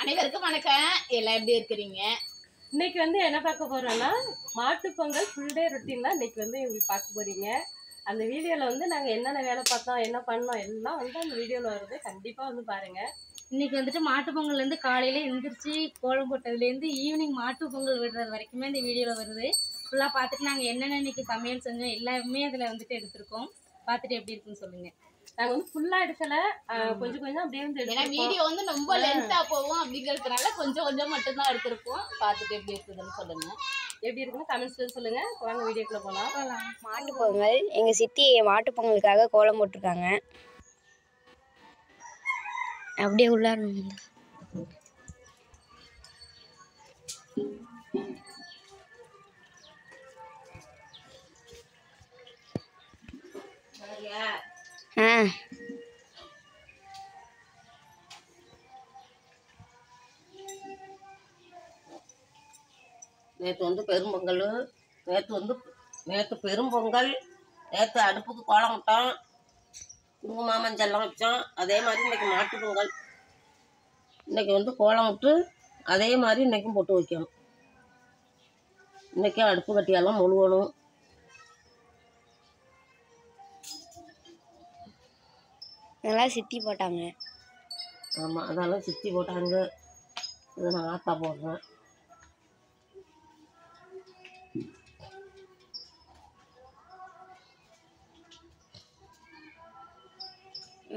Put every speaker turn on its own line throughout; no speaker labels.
அனைவருக்கும் வணக்கம். எல்லாம் எப்படி இருக்கிறீங்க?
இன்னைக்கு வந்து என்ன பார்க்க போறோம்னா மாட்டுப் பொங்கல் ஃபுல் டே ரொட்டீன் தான் இன்னைக்கு வந்து உங்களுக்கு பார்க்க போறீங்க. அந்த வீடியோல வந்து நாங்க என்னென்ன வேலை பார்த்தோம், என்ன பண்ணோம் எல்லாம் வந்து அந்த வீடியோல வருது. கண்டிப்பா வந்து பாருங்க.
இன்னைக்கு வந்துட்டு மாட்டு பொங்கல்லேருந்து காலையில எழுந்திரிச்சு கோலம் போட்டதுலேருந்து ஈவினிங் மாட்டு பொங்கல் விடுறது வரைக்குமே இந்த வீடியோவில் வருது. ஃபுல்லாக பார்த்துட்டு நாங்கள் என்னென்ன இன்னைக்கு சமையல் செஞ்சோம் எல்லாமே அதில் வந்துட்டு எடுத்திருக்கோம். பார்த்துட்டு எப்படி இருக்குன்னு சொல்லுங்கள்.
நாங்கள் வந்து ஃபுல்லாக எடுக்கல, கொஞ்சம் கொஞ்சம் அப்படியே வந்து
ஏன்னா வீடியோ வந்து ரொம்ப லென்த்தாக போவோம் அப்படிங்கிறதுனால கொஞ்சம் கொஞ்சம் மட்டும்தான் எடுத்திருப்போம். பார்த்துட்டு எப்படி இருக்குதுன்னு சொல்லுங்கள்.
எப்படி இருக்குன்னு கமெண்ட்ஸ்ல சொல்லுங்கள். வாங்க வீடியோக்குள்ளே போகலாம்.
மாட்டு பொங்கல் எங்கள் சித்தி மாட்டு பொங்கலுக்காக கோலம் போட்டிருக்காங்க. அப்படியே உள்ளார
நேற்று வந்து பெரும்பொங்கல், நேற்று பெரும்பொங்கல், நேற்று அடுப்புக்கு கோலம் விட்டோம், குங்கும மஞ்சள்லாம் வச்சோம். அதே மாதிரி இன்றைக்கி மாட்டு பொங்கல். இன்றைக்கி வந்து கோலம் விட்டு அதே மாதிரி இன்றைக்கும் போட்டு வைக்கணும். இன்றைக்கும் அடுப்பு கட்டியெல்லாம் முழுவணும்.
இதெல்லாம் சித்தி போட்டாங்க.
ஆமாம், அதெல்லாம் சித்தி போட்டாங்க. இதை நான் ஆத்தா போடுறேன்.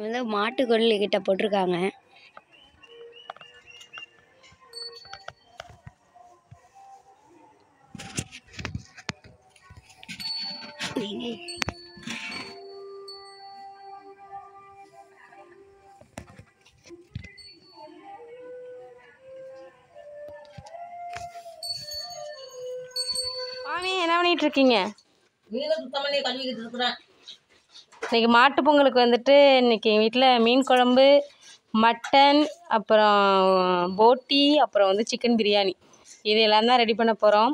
வந்து மாட்டு கொல்லு கிட்ட போட்டிருக்காங்க.
மாமி என்ன பண்ணிட்டு இருக்கீங்க?
மீனை சுத்தம் பண்ணி கழுவிக்கிட்டு இருக்கிறேன்.
இன்னைக்கு மாட்டு பொங்கலுக்கு வந்துட்டு இன்னைக்கு வீட்டில் மீன் குழம்பு, மட்டன், அப்புறம் போட்டி, அப்புறம் வந்து சிக்கன் பிரியாணி இது எல்லாம் தான் ரெடி பண்ண போகிறோம்.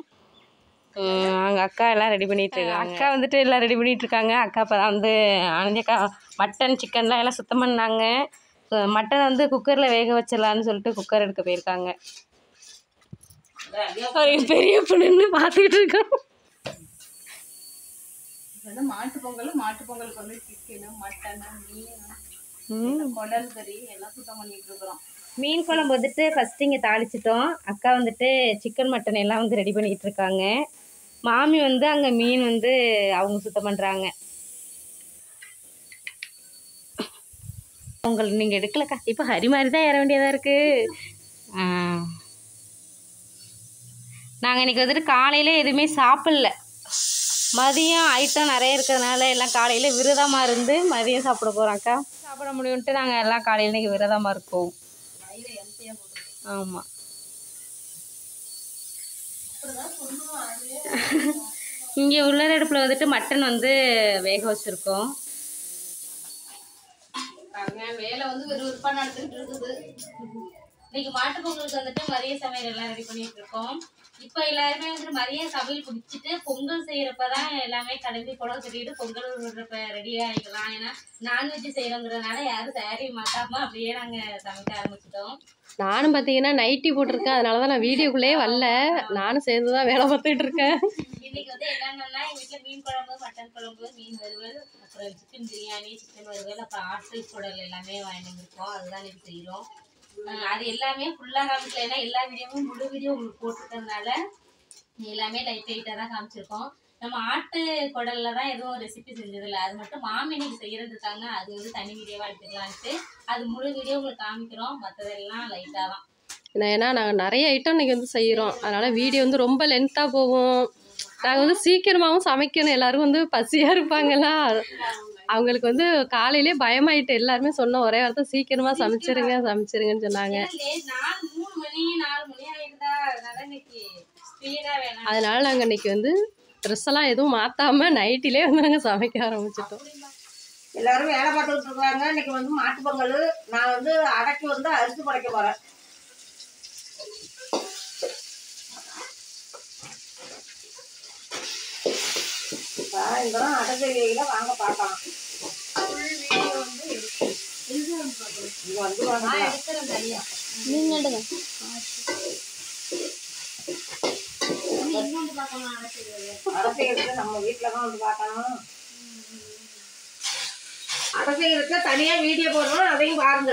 அங்கே அக்கா எல்லாம் ரெடி பண்ணிகிட்ருக்காங்க. அக்கா வந்துட்டு எல்லாம் ரெடி பண்ணிகிட்ருக்காங்க. அக்கா இப்போ தான் வந்து அக்கா மட்டன் சிக்கன்லாம் எல்லாம் சுத்தம் பண்ணாங்க. மட்டன் வந்து குக்கரில் வேக வச்சிடலான்னு சொல்லிட்டு குக்கர் எடுக்க போயிருக்காங்க. பெரிய பொண்ணு பார்த்துக்கிட்டு இருக்கோம்.
வந்து மாட்டு பொங்கலுக்கு வந்து சிக்கனு, மட்டன், மீன், குடல் கறி எல்லாம் சுத்தம் பண்ணிட்டு இருக்கிறோம்.
மீன் குழம்பு வந்துட்டு ஃபஸ்ட்டு இங்கே தாளிச்சிட்டோம். அக்கா வந்துட்டு சிக்கன் மட்டன் எல்லாம் வந்து ரெடி பண்ணிகிட்டு இருக்காங்க. மாமி வந்து அங்கே மீன் வந்து அவங்க சுத்தம் பண்ணுறாங்க. பொங்கல் நீங்கள் எடுக்கலக்கா, இப்போ ஹரி மாதிரி தான் ஏற வேண்டியதாக இருக்குது. நாங்கள் இன்றைக்கி வந்துட்டு காலையில் எதுவுமே சாப்பிடல. மதியம் ஐட்டம் நிறைய இருக்கிறதுனால எல்லாம் காலையில் விரதமாக இருந்து மதியம் சாப்பிட போகிறோம். அக்கா சாப்பிட முடியும்ன்ட்டு நாங்கள் எல்லாம் காலையில் இன்றைக்கி விரதமாக இருக்கோம். ஆமாம், இங்கே உள்ள அடுப்பில் வந்துட்டு மட்டன் வந்து வேக வச்சுருக்கோம்.
வேலை வந்து விறுவிறுப்பாக நடந்துகிட்டு இருக்குது.
இன்னைக்கு மாட்டு பொங்கலுக்கு வந்துட்டு மதிய சமையல் எல்லாம் ரெடி பண்ணிட்டு இருக்கோம். இப்போ எல்லாருமே வந்து மதிய சமையல் குடிச்சிட்டு பொங்கல் செய்யறப்பதான் எல்லாமே கிளம்பி புடவை கட்டிட்டு பொங்கல் விடுறப்ப ரெடி ஆகிக்கலாம். ஏன்னா நான்வெஜ் செய்யறோங்கிறதுனால யாரும் சேரீ மாட்டாம அப்படியே நாங்கள் சமைக்க ஆரம்பிச்சிட்டோம்.
நானும் பார்த்தீங்கன்னா நைட்டி போட்டிருக்கேன். அதனால தான் நான் வீடியோக்குள்ளேயே வரல. நானும் சேர்ந்து தான் வேலை பார்த்துக்கிட்டு இருக்கேன்.
இன்னைக்கு வந்து என்னென்னா எங்கள் வீட்டில் மீன் குழம்பு, மட்டன் குழம்பு, மீன் வறுவல், அப்புறம் சிக்கன் பிரியாணி, சிக்கன் வறுவல், அப்புறம் ஆட்டு குடல் எல்லாமே வாங்கிட்டு வந்துருக்கோம். அதுதான் இன்னைக்கு செய்கிறோம். அது எல்லாமே ஃபுல்லாக காமிக்கல. ஏன்னா எல்லா வீடியோவும் முழு வீடியோ உங்களுக்கு போட்டுருக்கறதுனால எல்லாமே லைட்டாக தான் காமிச்சிருக்கோம். நம்ம ஆட்டு குடலில் தான் எதுவும் ரெசிபி செஞ்சதில்லை. அது மட்டும் மாமி இன்னைக்கு செய்கிறது இருக்காங்க. அது வந்து தனி வீடியோவாக எடுத்துக்கலான்ட்டு அது முழு வீடியோ உங்களுக்கு காமிக்கிறோம். மற்றதெல்லாம் லைட்டாக தான்.
ஏன்னா நாங்கள் நிறைய ஐட்டம் இன்றைக்கி வந்து செய்கிறோம். அதனால் வீடியோ வந்து ரொம்ப லென்த்தாக போகும். நாங்கள் வந்து சீக்கிரமாகவும் சமைக்கணும். எல்லோரும் வந்து பசியாக இருப்பாங்களா, அவங்களுக்கு வந்து காலையிலே பயமாயிட்டு எல்லாருமே சொன்ன ஒரே வார்த்தை சீக்கிரமாக சமைச்சிருங்கன்னு சொன்னாங்க. அதனால நாங்கள் இன்னைக்கு வந்து ட்ரெஸ் எல்லாம் எதுவும் மாற்றாமல் நைட்டிலே வந்து நாங்கள் சமைக்க ஆரம்பிச்சிட்டோம்.
எல்லாரும் வேலை பார்த்துக்கிட்டு இருக்கிறாங்க. இன்னைக்கு வந்து மாட்டு பொங்கல். நான் வந்து அடைக்கு வந்து அரிசி படைக்க போகிறேன். இதெல்லாம் அடைச்செடியில வாங்க பார்க்கலாம். அடசைகிறதுக்கு நம்ம வீட்டில் தான் வந்து பார்க்கணும். அடசைகிறதுக்கு தனியாக வீடியோ போடுறோம், அதையும் பாருங்க.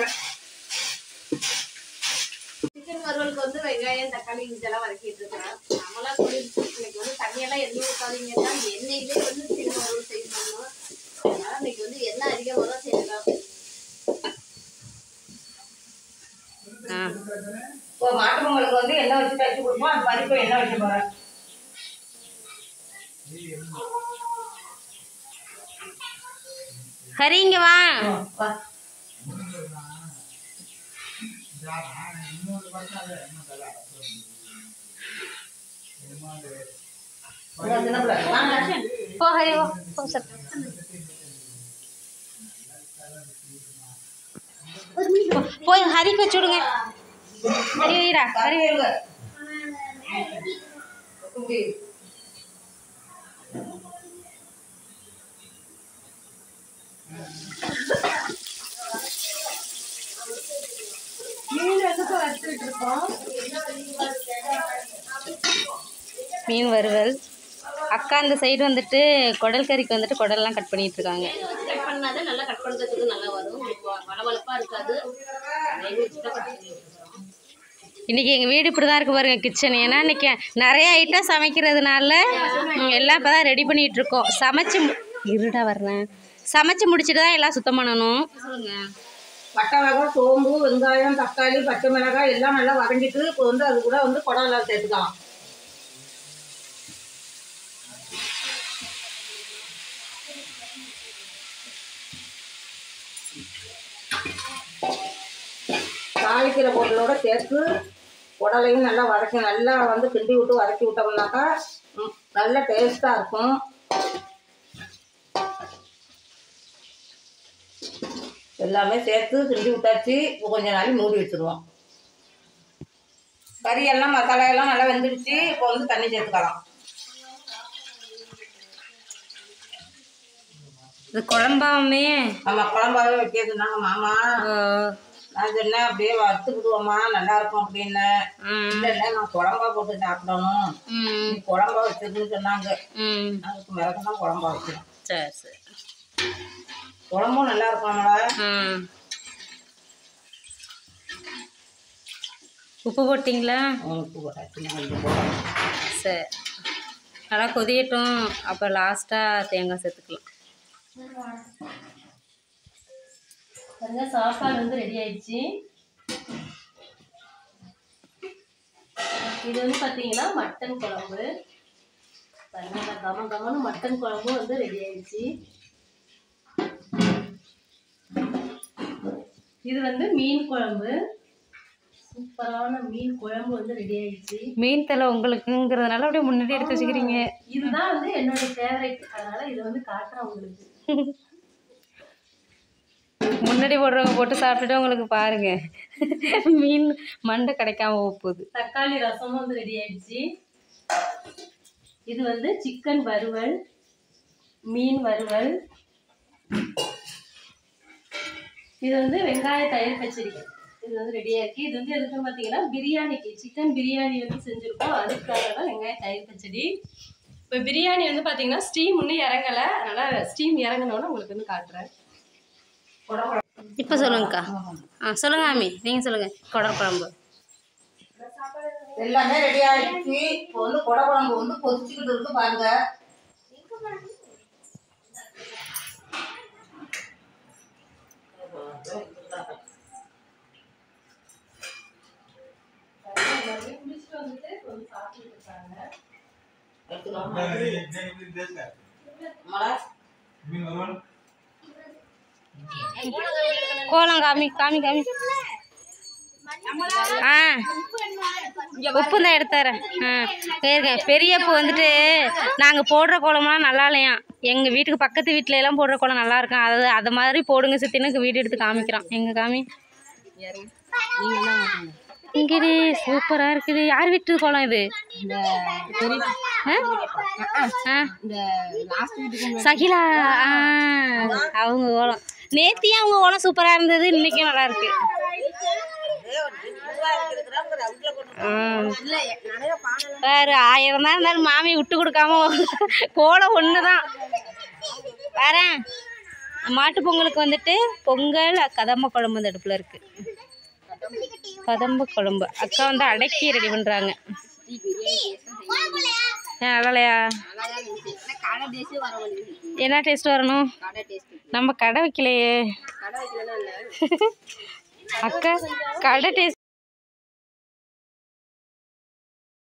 சிக்கன் வறுவலுக்கு வந்து வெங்காயம் தக்காளி இதெல்லாம் வதக்கிட்டு இருக்கிறேன். நம்மளாம் சொல்லிட்டு இன்னைக்கு வந்து தண்ணியெல்லாம் எதுவும் ஊற்றாதீங்கன்னா எண்ணெயிலே வந்து சிக்கன் வறுவல் செய்யணும். அதனால இன்னைக்கு வந்து எண்ணெய் அதிகமாக தான் செய்யலாம்.
இப்போ மாட்டு பொங்கலுக்கு வந்து எண்ணெய் வச்சு தச்சு கொடுப்போம். அது பறிப்பு எண்ணெய் வைக்க போகிறேன்.
ஹரி இங்க வா. போ ஹரி போ சார். போய் ஹரிக்கு வச்சு விடுங்க. ஹரி வைடா, ஹரி வைங்க. மீன் வறுவல். அக்கா இந்த சைடு வந்துட்டு குடல் கறிக்கு வந்துட்டு குடல்லாம் கட் பண்ணிட்டு இருக்காங்க.
கட் பண்ணாலே நல்லா கட் பண்ணுறதுக்கு நல்லா வரும். வளவளப்பாக இருக்காது.
இன்றைக்கி எங்கள் வீடு இப்படி தான் இருக்குது பாருங்கள் கிச்சன். ஏன்னா இன்றைக்கி நிறைய ஐட்டம் சமைக்கிறதுனால எல்லாம் இப்போ தான் ரெடி பண்ணிகிட்ருக்கோம். இருடா வர்றேன். சமைச்சு முடிச்சுட்டு தான் எல்லாம் சுத்தம் பண்ணணும்.
பட்டை வகை, சோம்பு, வெங்காயம், தக்காளி, பச்சை மிளகாய் எல்லாம் நல்லா வதங்கிட்டு இப்போ வந்து அது கூட வந்து குடலாம் சேர்த்துக்கலாம். தாளிக்கிற பொருளோட சேர்த்து குடலையும் நல்லா வதக்கி நல்லா வந்து கிண்டி விட்டு வதக்கி விட்டோம்னாக்கா நல்ல டேஸ்ட்டாக இருக்கும். எல்லாமே சேர்த்து கிண்டி விட்டாச்சு. இப்போ கொஞ்சம் நாள் மூடி வச்சுருவோம். கறியெல்லாம் மசாலையெல்லாம் நல்லா வெந்துடுச்சு. இப்போ வந்து தண்ணி சேர்த்துக்கலாம்.
இது குழம்பாமே.
ஆமாம், குழம்பாவே வைக்கிறதுனாங்க மாமா. நான் சொன்னேன் அப்படியே வறுத்துக்கிடுவோம்மா நல்லா இருக்கும் அப்படின்னு. இல்லை நான் குழம்பா போட்டு சாப்பிடணும், நீ குழம்பா வச்சிருக்குன்னு சொன்னாங்க. அதுக்கு மிளகு தான் குழம்பா வைக்கிறோம்.
சரி சரி.
குழம்பும் நல்லா இருக்கும்ல.
உப்பு போட்டிங்களா?
உப்பு போட்டாச்சு, கொஞ்சம் போடணும்.
சரி, நல்லா கொதியட்டும். அப்போ லாஸ்ட்டாக தேங்காய் சேர்த்துக்கலாம்.
பாருங்க, சாப்பாடு வந்து ரெடி ஆயிடுச்சு. இது வந்து பார்த்தீங்கன்னா மட்டன் குழம்பு. பாருங்க, கம கமனு மட்டன் குழம்பு வந்து ரெடி ஆயிடுச்சு. இது வந்து மீன் குழம்பு. சூப்பரான மீன் குழம்பு வந்து ரெடி ஆயிடுச்சு.
மீன் தலை உங்களுக்குங்கிறதுனால அப்படியே முன்னாடி எடுத்து வச்சுக்கிறீங்க.
இதுதான் வந்து என்னோட ஃபேவரட், அதனால இதை வந்து காட்டுறேன் உங்களுக்கு.
முன்னாடி போடுறவங்க போட்டு சாப்பிட்டுட்டு உங்களுக்கு பாருங்க மீன் மண்டை கிடைக்காம போகுது.
தக்காளி ரசமும் வந்து ரெடி ஆயிடுச்சு. இது வந்து சிக்கன் வறுவல், மீன் வறுவல். இது வந்து வெங்காய தயிர் பச்சடி. இது வந்து ரெடியாக இருக்குது. இது வந்து எதுக்குன்னு பார்த்தீங்கன்னா பிரியாணிக்கு, சிக்கன் பிரியாணி வந்து செஞ்சுருக்கோம். அதுக்காக தான் வெங்காய தயிர் பச்சடி. இப்போ பிரியாணி வந்து பார்த்தீங்கன்னா ஸ்டீம் இன்னும் இறங்கலை, அதனால் ஸ்டீம் இறங்கினோன்னு உங்களுக்கு வந்து காட்டுறேன்.
இப்போ சொல்லுங்கக்கா. சொல்லுங்க ஆமி, நீங்கள் சொல்லுங்கள். குடல் குழம்பு
எல்லாமே ரெடி ஆகிடுச்சு. இப்போ வந்து குடை குழம்பு வந்து கொதிச்சுக்கிட்டு இருக்கு பாருங்க.
கோலம் காமி காமி காமி. உப்பு தான் எடுத்துறேன். பெரியப்போ வந்துட்டு நாங்கள் போடுற கோலம்லாம் நல்லா இல்லையாம். எங்கள் வீட்டுக்கு பக்கத்து வீட்டில எல்லாம் போடுற கோலம் நல்லா இருக்கும். அது மாதிரி போடுங்க சித்தினுக்கு வீடு எடுத்து காமிக்கிறான். எங்க காமி இங்கடி சூப்பராக இருக்குது. யார் வீட்டு கோலம் இது? சகிலா. அவங்க கோலம் நேத்தியும் அவங்க கோலம் சூப்பராக இருந்தது. இன்னைக்கும் நல்லா இருக்கு. வேறு 1000 தான் இருந்தாலும் மாமி விட்டு கொடுக்காம கோலம் ஒன்று தான். வரேன். மாட்டு பொங்கலுக்கு வந்துட்டு பொங்கல் கதம்ப குழம்பு இந்த அடுப்பில் இருக்குது. கதம்ப குழம்பு அக்கா வந்து அடக்கி ரெடி பண்ணுறாங்க. அழலையா? என்ன டேஸ்ட் வரணும்? நம்ம கடை வைக்கலையே அக்கா. கடை டேஸ்ட்